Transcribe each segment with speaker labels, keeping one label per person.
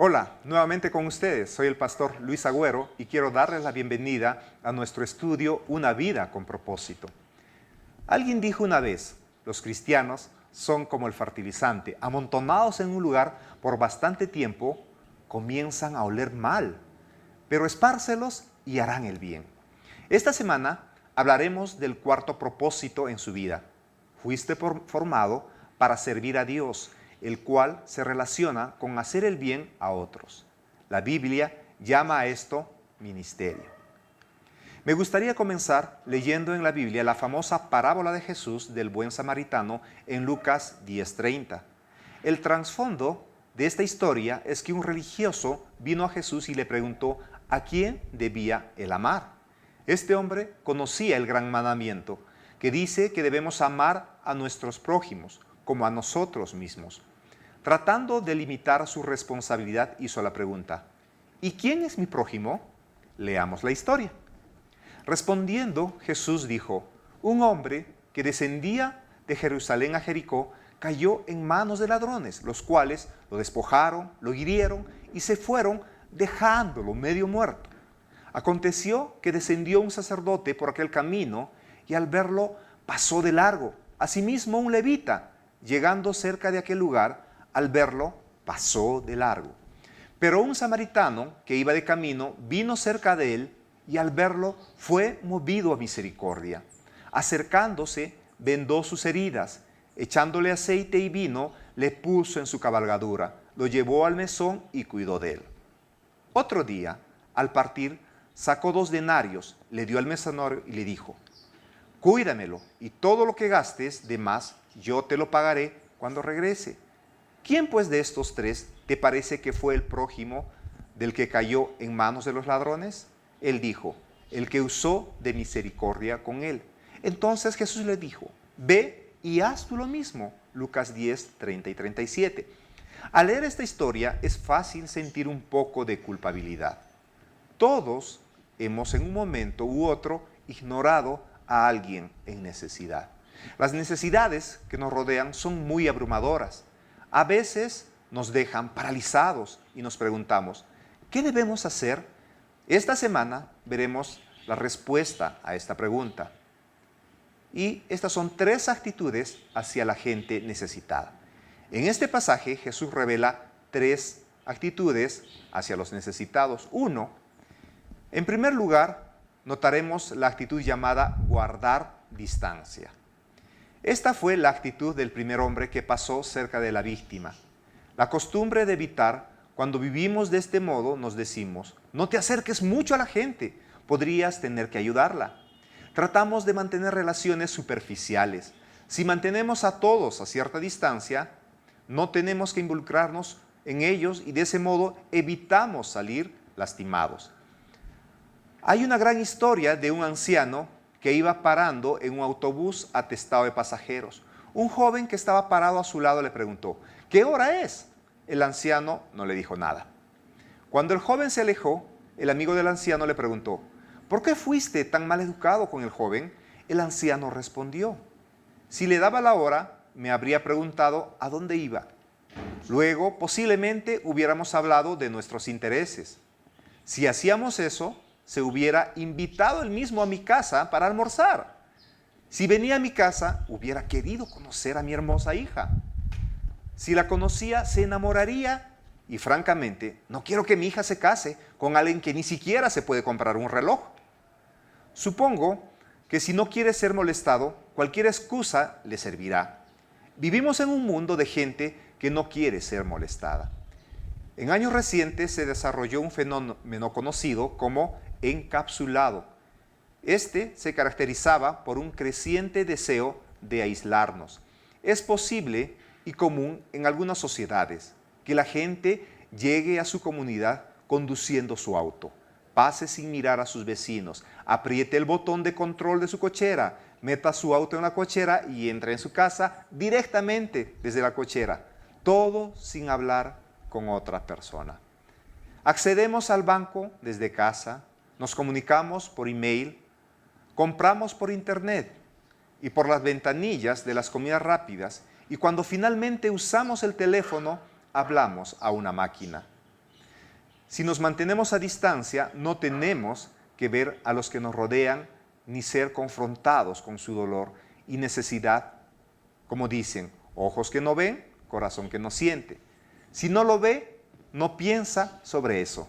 Speaker 1: Hola, nuevamente con ustedes. Soy el pastor Luis Agüero y quiero darles la bienvenida a nuestro estudio Una vida con propósito. Alguien dijo una vez, los cristianos son como el fertilizante, amontonados en un lugar por bastante tiempo, comienzan a oler mal, pero espárcelos y harán el bien. Esta semana hablaremos del cuarto propósito en su vida. Fuiste formado para servir a Dios, el cual se relaciona con hacer el bien a otros. La Biblia llama a esto ministerio. Me gustaría comenzar leyendo en la Biblia la famosa parábola de Jesús del buen samaritano en Lucas 10:30. El trasfondo de esta historia es que un religioso vino a Jesús y le preguntó a quién debía él amar. Este hombre conocía el gran mandamiento, que dice que debemos amar a nuestros prójimos como a nosotros mismos. Tratando de limitar su responsabilidad, hizo la pregunta: ¿y quién es mi prójimo? Leamos la historia. Respondiendo, Jesús dijo: un hombre que descendía de Jerusalén a Jericó cayó en manos de ladrones, los cuales lo despojaron, lo hirieron y se fueron dejándolo medio muerto. Aconteció que descendió un sacerdote por aquel camino y al verlo pasó de largo. Asimismo un levita, llegando cerca de aquel lugar, al verlo pasó de largo. Pero un samaritano que iba de camino vino cerca de él y al verlo fue movido a misericordia. Acercándose, vendó sus heridas, echándole aceite y vino, le puso en su cabalgadura, lo llevó al mesón y cuidó de él. Otro día, al partir, sacó 2 denarios, le dio al mesonero y le dijo: cuídamelo, y todo lo que gastes de más yo te lo pagaré cuando regrese. ¿Quién pues de estos 3 te parece que fue el prójimo del que cayó en manos de los ladrones? Él dijo: el que usó de misericordia con él. Entonces Jesús le dijo: ve y haz tú lo mismo. Lucas 10, 30 y 37. Al leer esta historia es fácil sentir un poco de culpabilidad. Todos hemos en un momento u otro ignorado a alguien en necesidad. Las necesidades que nos rodean son muy abrumadoras. A veces nos dejan paralizados y nos preguntamos: ¿qué debemos hacer? Esta semana veremos la respuesta a esta pregunta. Y estas son 3 actitudes hacia la gente necesitada. En este pasaje Jesús revela 3 actitudes hacia los necesitados. 1. En primer lugar, notaremos la actitud llamada guardar distancia. Esta fue la actitud del primer hombre que pasó cerca de la víctima. La costumbre de evitar, cuando vivimos de este modo, nos decimos: no te acerques mucho a la gente, podrías tener que ayudarla. Tratamos de mantener relaciones superficiales. Si mantenemos a todos a cierta distancia, no tenemos que involucrarnos en ellos y de ese modo evitamos salir lastimados. Hay una gran historia de un anciano que iba parando en un autobús atestado de pasajeros. Un joven que estaba parado a su lado le preguntó: ¿qué hora es? El anciano no le dijo nada. Cuando el joven se alejó, el amigo del anciano le preguntó: ¿por qué fuiste tan mal educado con el joven? El anciano respondió: si le daba la hora, me habría preguntado a dónde iba. Luego, posiblemente hubiéramos hablado de nuestros intereses. Si hacíamos eso, se hubiera invitado él mismo a mi casa para almorzar. Si venía a mi casa, hubiera querido conocer a mi hermosa hija. Si la conocía, se enamoraría. Y francamente, no quiero que mi hija se case con alguien que ni siquiera se puede comprar un reloj. Supongo que si no quiere ser molestado, cualquier excusa le servirá. Vivimos en un mundo de gente que no quiere ser molestada. En años recientes se desarrolló un fenómeno conocido como encapsulado. Este se caracterizaba por un creciente deseo de aislarnos. Es posible y común en algunas sociedades que la gente llegue a su comunidad conduciendo su auto, pase sin mirar a sus vecinos, apriete el botón de control de su cochera, meta su auto en la cochera y entre en su casa directamente desde la cochera, todo sin hablar con otra persona. Accedemos al banco desde casa, nos comunicamos por email, compramos por internet y por las ventanillas de las comidas rápidas, y cuando finalmente usamos el teléfono, hablamos a una máquina. Si nos mantenemos a distancia, no tenemos que ver a los que nos rodean ni ser confrontados con su dolor y necesidad. Como dicen, ojos que no ven, corazón que no siente. Si no lo ve, no piensa sobre eso.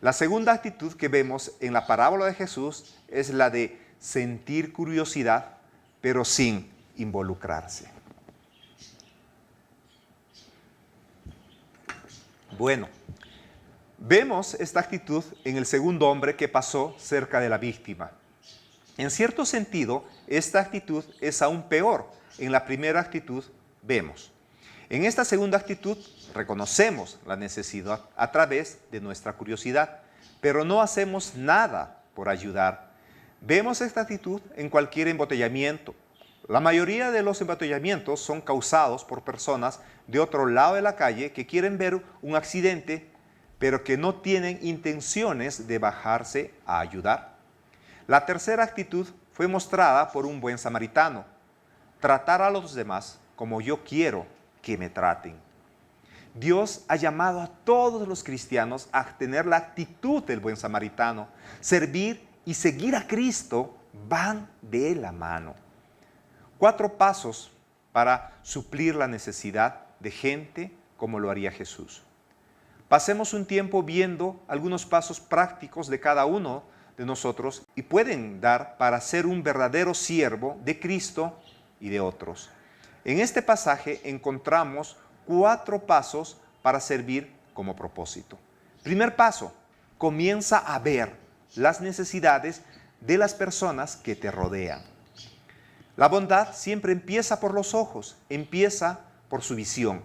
Speaker 1: La segunda actitud que vemos en la parábola de Jesús es la de sentir curiosidad, pero sin involucrarse. Bueno, vemos esta actitud en el segundo hombre que pasó cerca de la víctima. En cierto sentido, esta actitud es aún peor. En la primera actitud vemos. En esta segunda actitud reconocemos la necesidad a través de nuestra curiosidad, pero no hacemos nada por ayudar. Vemos esta actitud en cualquier embotellamiento. La mayoría de los embotellamientos son causados por personas de otro lado de la calle que quieren ver un accidente, pero que no tienen intenciones de bajarse a ayudar. La tercera actitud fue mostrada por un buen samaritano: tratar a los demás como yo quiero que me traten. Dios ha llamado a todos los cristianos a tener la actitud del buen samaritano. Servir y seguir a Cristo van de la mano. 4 pasos para suplir la necesidad de gente como lo haría Jesús. Pasemos un tiempo viendo algunos pasos prácticos de cada uno de nosotros y pueden dar para ser un verdadero siervo de Cristo y de otros. En este pasaje encontramos 4 pasos para servir como propósito. Primer paso: comienza a ver las necesidades de las personas que te rodean. La bondad siempre empieza por los ojos, empieza por su visión.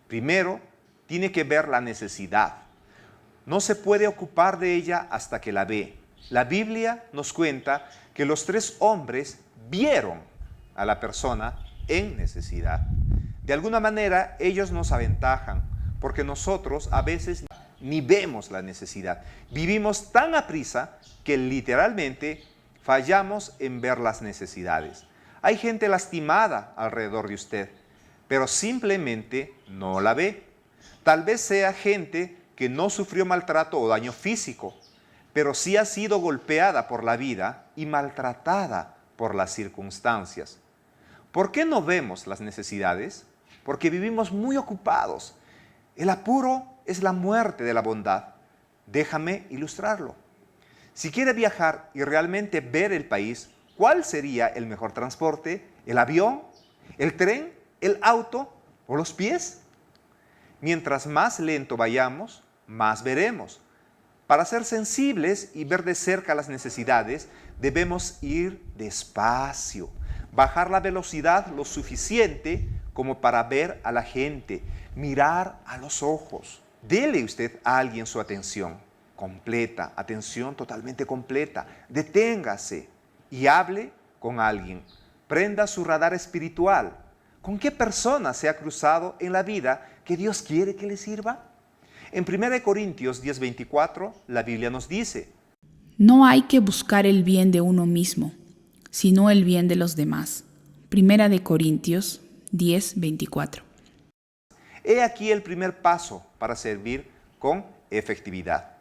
Speaker 1: Primero, tiene que ver la necesidad. No se puede ocupar de ella hasta que la ve. La Biblia nos cuenta que los 3 hombres vieron a la persona en necesidad. De alguna manera, ellos nos aventajan, porque nosotros a veces ni vemos la necesidad. Vivimos tan aprisa que literalmente fallamos en ver las necesidades. Hay gente lastimada alrededor de usted, pero simplemente no la ve. Tal vez sea gente que no sufrió maltrato o daño físico, pero sí ha sido golpeada por la vida y maltratada por las circunstancias. ¿Por qué no vemos las necesidades? Porque vivimos muy ocupados. El apuro es la muerte de la bondad. Déjame ilustrarlo. Si quiere viajar y realmente ver el país, ¿cuál sería el mejor transporte? ¿El avión? ¿El tren? ¿El auto? ¿O los pies? Mientras más lento vayamos, más veremos. Para ser sensibles y ver de cerca las necesidades, debemos ir despacio, bajar la velocidad lo suficiente como para ver a la gente, mirar a los ojos. Dele usted a alguien su atención completa, atención totalmente completa. Deténgase y hable con alguien. Prenda su radar espiritual. ¿Con qué persona se ha cruzado en la vida que Dios quiere que le sirva? En 1 Corintios 10:24, la Biblia nos dice:
Speaker 2: no hay que buscar el bien de uno mismo, sino el bien de los demás. 1 Corintios 10:24.
Speaker 1: He aquí el primer paso para servir con efectividad.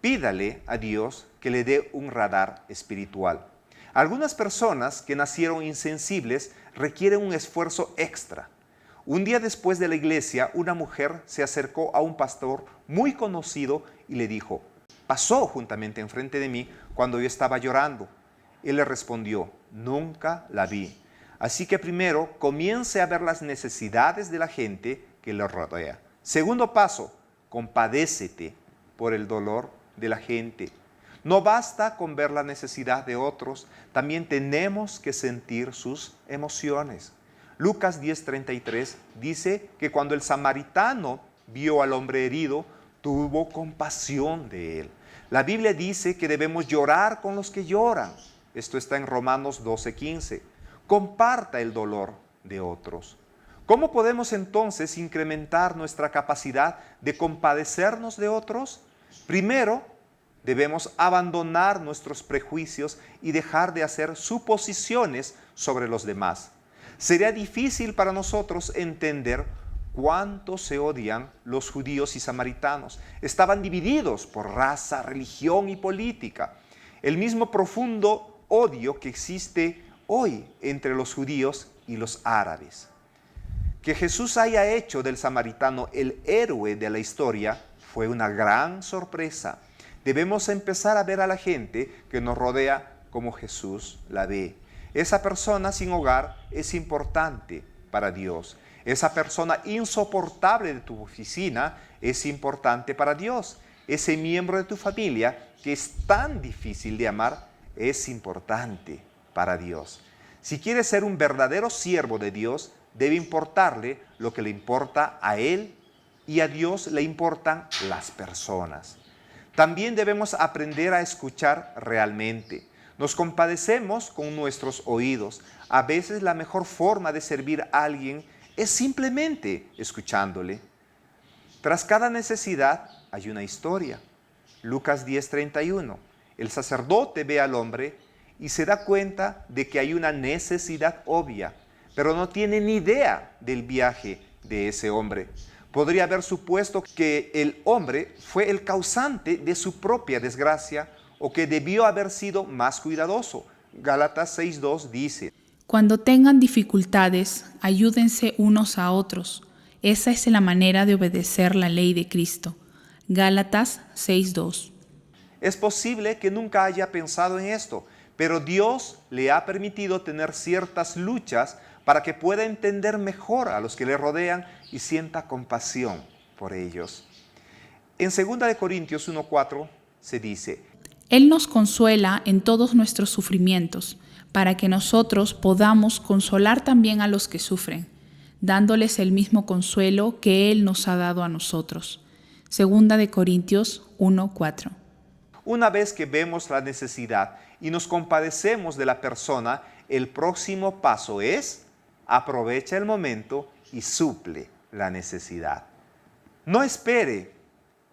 Speaker 1: Pídale a Dios que le dé un radar espiritual. Algunas personas que nacieron insensibles requieren un esfuerzo extra. Un día después de la iglesia, una mujer se acercó a un pastor muy conocido y le dijo: pasó juntamente enfrente de mí cuando yo estaba llorando. Él le respondió: nunca la vi. Así que primero comience a ver las necesidades de la gente que le rodea. Segundo paso: compadécete por el dolor de la gente. No basta con ver la necesidad de otros, también tenemos que sentir sus emociones. Lucas 10:33 dice que cuando el samaritano vio al hombre herido, tuvo compasión de él. La Biblia dice que debemos llorar con los que lloran. Esto está en Romanos 12:15. Comparta el dolor de otros. ¿Cómo podemos entonces incrementar nuestra capacidad de compadecernos de otros? Primero, debemos abandonar nuestros prejuicios y dejar de hacer suposiciones sobre los demás. Sería difícil para nosotros entender cuánto se odian los judíos y samaritanos. Estaban divididos por raza, religión y política. El mismo profundo odio que existe hoy entre los judíos y los árabes. Que Jesús haya hecho del samaritano el héroe de la historia fue una gran sorpresa. Debemos empezar a ver a la gente que nos rodea como Jesús la ve. Esa persona sin hogar es importante para Dios. Esa persona insoportable de tu oficina es importante para Dios. Ese miembro de tu familia que es tan difícil de amar es importante para Dios. Si quieres ser un verdadero siervo de Dios, debe importarle lo que le importa a Él, y a Dios le importan las personas. También debemos aprender a escuchar realmente. Nos compadecemos con nuestros oídos. A veces la mejor forma de servir a alguien es simplemente escuchándole. Tras cada necesidad hay una historia. Lucas 10:31. El sacerdote ve al hombre y se da cuenta de que hay una necesidad obvia, pero no tiene ni idea del viaje de ese hombre. Podría haber supuesto que el hombre fue el causante de su propia desgracia o que debió haber sido más cuidadoso. Gálatas 6:2 dice:
Speaker 2: Cuando tengan dificultades, ayúdense unos a otros. Esa es la manera de obedecer la ley de Cristo. Gálatas 6:2.
Speaker 1: Es posible que nunca haya pensado en esto, pero Dios le ha permitido tener ciertas luchas para que pueda entender mejor a los que le rodean y sienta compasión por ellos. En 2 Corintios 1:4 se dice:
Speaker 2: Él nos consuela en todos nuestros sufrimientos, para que nosotros podamos consolar también a los que sufren, dándoles el mismo consuelo que Él nos ha dado a nosotros. 2 Corintios 1:4.
Speaker 1: Una vez que vemos la necesidad y nos compadecemos de la persona, el próximo paso es: aprovecha el momento y suple la necesidad. No espere,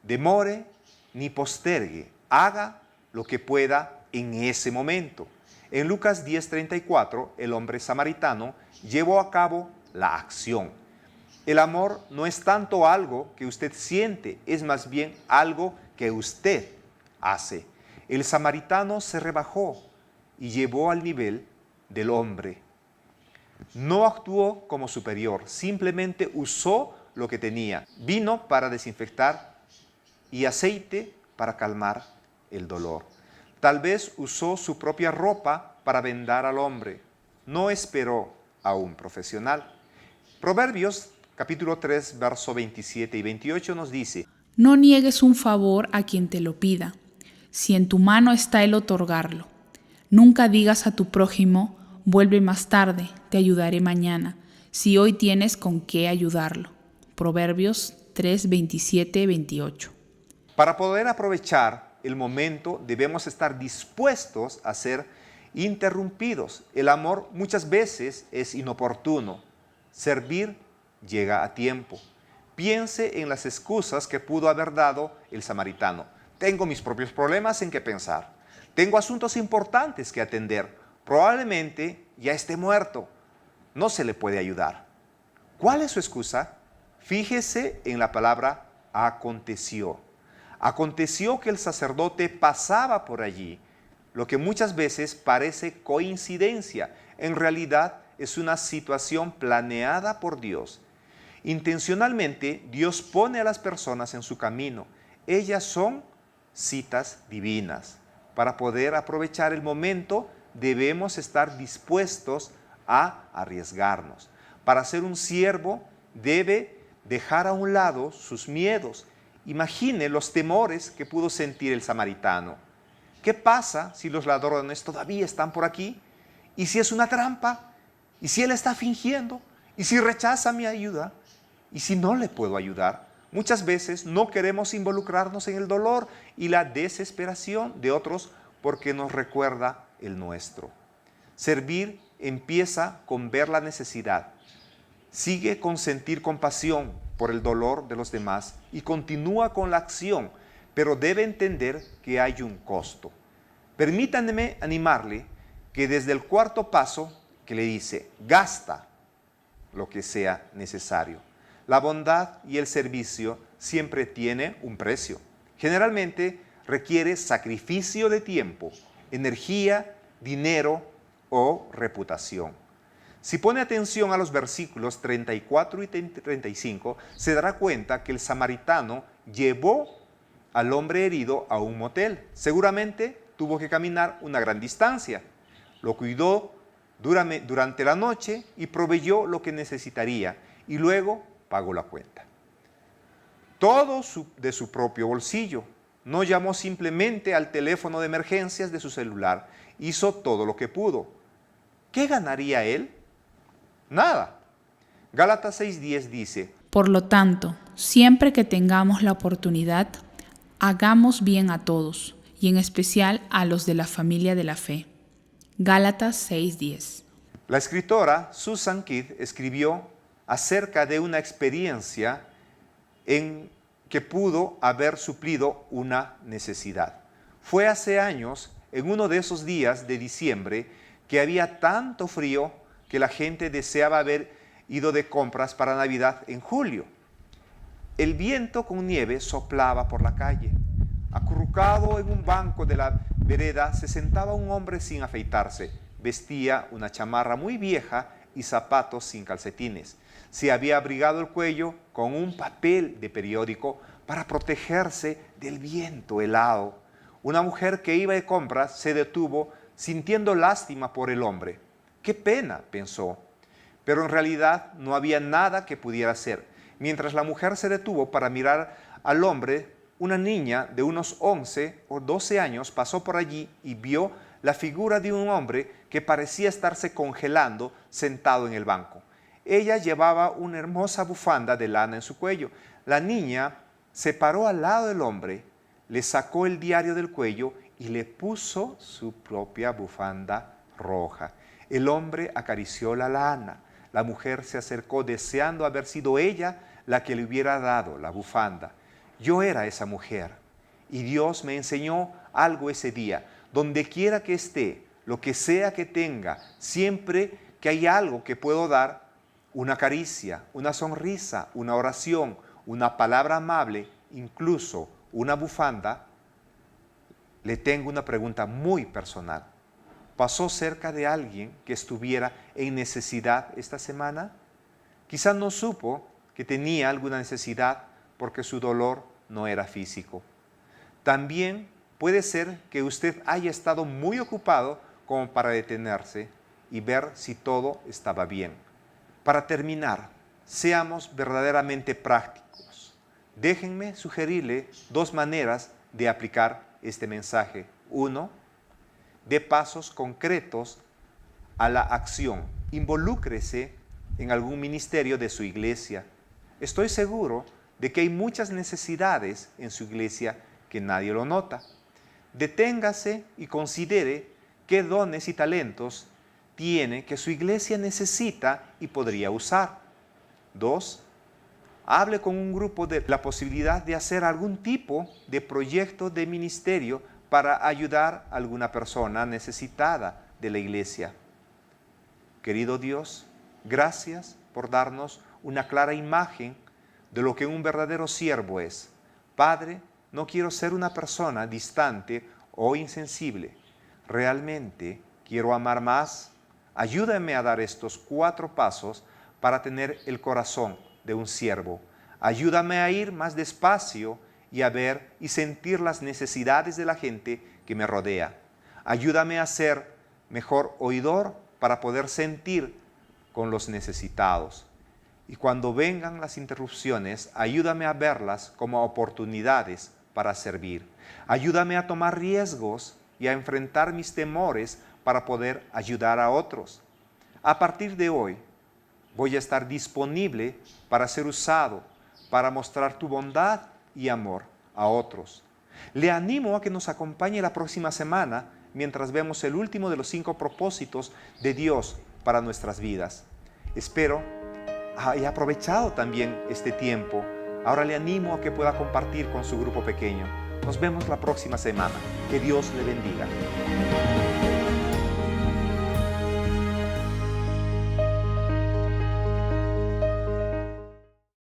Speaker 1: demore ni postergue. Haga lo que pueda en ese momento. En Lucas 10:34, el hombre samaritano llevó a cabo la acción. El amor no es tanto algo que usted siente, es más bien algo que usted hace. El samaritano se rebajó y llevó al nivel del hombre. No actuó como superior, simplemente usó lo que tenía: vino para desinfectar y aceite para calmar el dolor. Tal vez usó su propia ropa para vendar al hombre. No esperó a un profesional. Proverbios capítulo 3, verso 27 y 28 nos dice:
Speaker 2: No niegues un favor a quien te lo pida, si en tu mano está el otorgarlo. Nunca digas a tu prójimo: vuelve más tarde, te ayudaré mañana, si hoy tienes con qué ayudarlo. Proverbios 3, 27, 28.
Speaker 1: Para poder aprovechar el momento, debemos estar dispuestos a ser interrumpidos. El amor muchas veces es inoportuno. Servir llega a tiempo. Piense en las excusas que pudo haber dado el samaritano. Tengo mis propios problemas en que pensar. Tengo asuntos importantes que atender. Probablemente ya esté muerto. No se le puede ayudar. ¿Cuál es su excusa? Fíjese en la palabra aconteció. Aconteció que el sacerdote pasaba por allí, lo que muchas veces parece coincidencia. En realidad es una situación planeada por Dios. Intencionalmente, Dios pone a las personas en su camino. Ellas son citas divinas. Para poder aprovechar el momento, debemos estar dispuestos a arriesgarnos. Para ser un siervo, debe dejar a un lado sus miedos. Imagine los temores que pudo sentir el samaritano. ¿Qué pasa si los ladrones todavía están por aquí? ¿Y si es una trampa? ¿Y si él está fingiendo? ¿Y si rechaza mi ayuda? ¿Y si no le puedo ayudar? Muchas veces no queremos involucrarnos en el dolor y la desesperación de otros porque nos recuerda el nuestro. Servir empieza con ver la necesidad. Sigue con sentir compasión por el dolor de los demás y continúa con la acción, pero debe entender que hay un costo. Permítanme animarle que desde el cuarto paso que le dice, gasta lo que sea necesario. La bondad y el servicio siempre tienen un precio. Generalmente requiere sacrificio de tiempo, energía, dinero o reputación. Si pone atención a los versículos 34 y 35, se dará cuenta que el samaritano llevó al hombre herido a un motel. Seguramente tuvo que caminar una gran distancia. Lo cuidó durante la noche y proveyó lo que necesitaría y luego pagó la cuenta. Todo de su propio bolsillo. No llamó simplemente al teléfono de emergencias de su celular. Hizo todo lo que pudo. ¿Qué ganaría él? Nada. Gálatas 6:10 dice:
Speaker 2: Por lo tanto, siempre que tengamos la oportunidad, hagamos bien a todos, y en especial a los de la familia de la fe. Gálatas 6:10.
Speaker 1: La escritora Susan Kidd escribió acerca de una experiencia en que pudo haber suplido una necesidad. Fue hace años, en uno de esos días de diciembre, que había tanto frío que la gente deseaba haber ido de compras para Navidad en julio. El viento con nieve soplaba por la calle. Acurrucado en un banco de la vereda se sentaba un hombre sin afeitarse. Vestía una chamarra muy vieja y zapatos sin calcetines. Se había abrigado el cuello con un papel de periódico para protegerse del viento helado. Una mujer que iba de compras se detuvo sintiendo lástima por el hombre. ¡Qué pena!, pensó. Pero en realidad no había nada que pudiera hacer. Mientras la mujer se detuvo para mirar al hombre, una niña de unos 11 o 12 años pasó por allí y vio la figura de un hombre que parecía estarse congelando sentado en el banco. Ella llevaba una hermosa bufanda de lana en su cuello. La niña se paró al lado del hombre, le sacó el diario del cuello y le puso su propia bufanda roja. El hombre acarició la lana. La mujer se acercó deseando haber sido ella la que le hubiera dado la bufanda. Yo era esa mujer y Dios me enseñó algo ese día. Donde quiera que esté, lo que sea que tenga, siempre que hay algo que puedo dar, una caricia, una sonrisa, una oración, una palabra amable, incluso una bufanda, le tengo una pregunta muy personal. ¿Pasó cerca de alguien que estuviera en necesidad esta semana? Quizás no supo que tenía alguna necesidad porque su dolor no era físico. También puede ser que usted haya estado muy ocupado como para detenerse y ver si todo estaba bien. Para terminar, seamos verdaderamente prácticos. Déjenme sugerirle 2 maneras de aplicar este mensaje. 1, dé pasos concretos a la acción. Involúcrese en algún ministerio de su iglesia. Estoy seguro de que hay muchas necesidades en su iglesia que nadie lo nota. Deténgase y considere qué dones y talentos tiene que su iglesia necesita y podría usar. 2, hable con un grupo de la posibilidad de hacer algún tipo de proyecto de ministerio para ayudar a alguna persona necesitada de la iglesia. Querido Dios, gracias por darnos una clara imagen de lo que un verdadero siervo es. Padre, no quiero ser una persona distante o insensible. Realmente quiero amar más. Ayúdame a dar estos 4 pasos para tener el corazón de un siervo. Ayúdame a ir más despacio y a ver y sentir las necesidades de la gente que me rodea. Ayúdame a ser mejor oidor para poder sentir con los necesitados. Y cuando vengan las interrupciones, ayúdame a verlas como oportunidades para servir. Ayúdame a tomar riesgos y a enfrentar mis temores para poder ayudar a otros. A partir de hoy, voy a estar disponible para ser usado, para mostrar tu bondad y amor a otros. Le animo a que nos acompañe la próxima semana mientras vemos el último de los 5 propósitos de Dios para nuestras vidas. Espero haya aprovechado también este tiempo. Ahora le animo a que pueda compartir con su grupo pequeño. Nos vemos la próxima semana. Que Dios le bendiga.